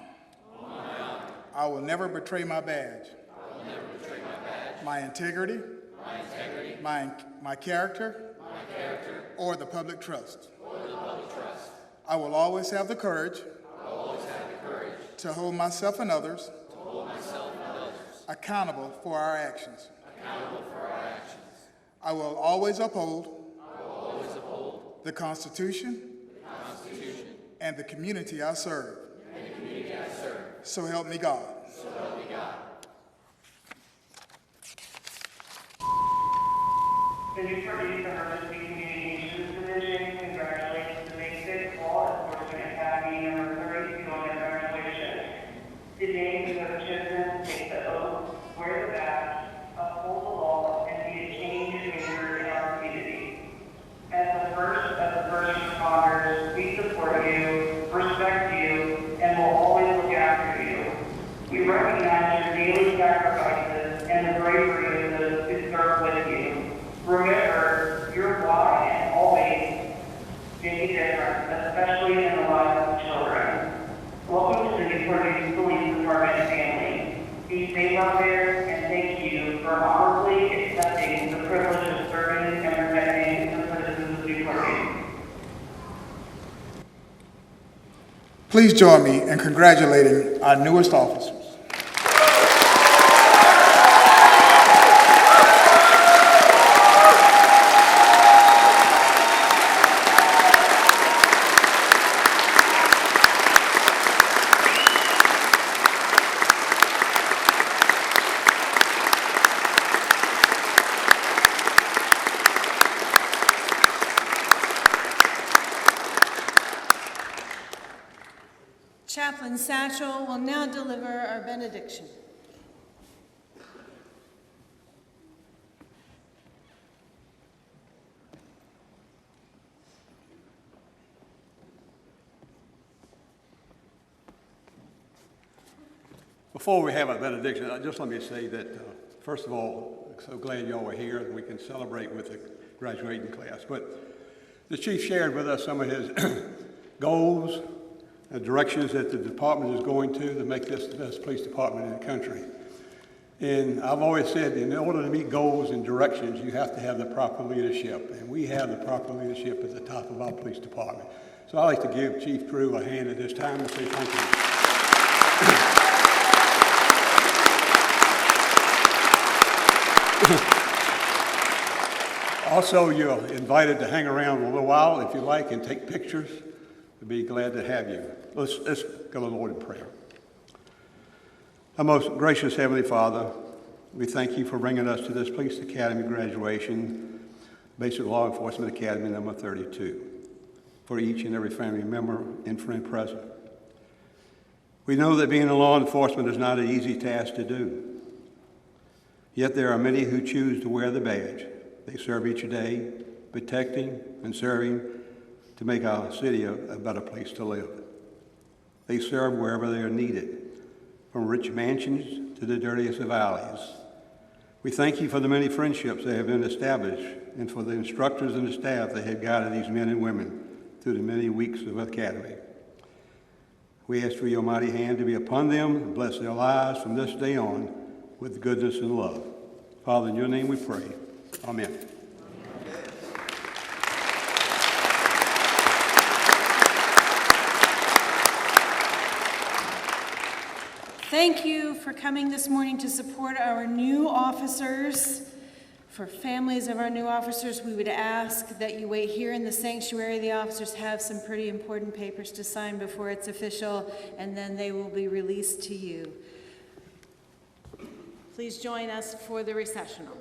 I will never betray my badge, my integrity, my character, or the public trust. I will always have the courage to hold myself and others accountable for our actions. I will always uphold the Constitution and the community I serve. So help me God. The Newport News Communications Division congratulates the Basic Law Enforcement Academy number 32 on their graduation. Today, you have chosen to take the oath, wear the badge, uphold the law, and be a change maker in our community. As the first of the first responders, we support you, respect you, and will always look after you. We recognize your daily sacrifices and the bravery of those who serve with you. Remember, your why and always make a difference, especially in the lives of children. Welcome to the Newport News Police Department family. Be safe out there, and thank you for honorably accepting the privilege of serving and protecting the citizens of Newport News. Please join me in congratulating our newest officers. Chaplain Satchel will now deliver our benediction. Before we have a benediction, just let me say that, first of all, I'm so glad y'all are here and we can celebrate with the graduating class. But the chief shared with us some of his goals and directions that the department is going to make this the best police department in the country. And I've always said, in order to meet goals and directions, you have to have the proper leadership. And we have the proper leadership at the top of our police department. So I'd like to give Chief Drew a hand at this time and say thank you. Also, you're invited to hang around a little while if you like and take pictures. We'd be glad to have you. Let's go to the Lord in prayer. Our most gracious Heavenly Father, we thank you for bringing us to this Police Academy graduation, Basic Law Enforcement Academy number 32, for each and every family member and friend present. We know that being in law enforcement is not an easy task to do. Yet there are many who choose to wear the badge. They serve each day, protecting and serving to make our city a better place to live. They serve wherever they are needed, from rich mansions to the dirtiest of alleys. We thank you for the many friendships that have been established and for the instructors and the staff that have guided these men and women through the many weeks of academy. We ask for your mighty hand to be upon them and bless their lives from this day on with goodness and love. Father, in your name we pray. Amen. Thank you for coming this morning to support our new officers. For families of our new officers, we would ask that you wait here in the sanctuary. The officers have some pretty important papers to sign before it's official, and then they will be released to you. Please join us for the recessional.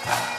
Congratulations.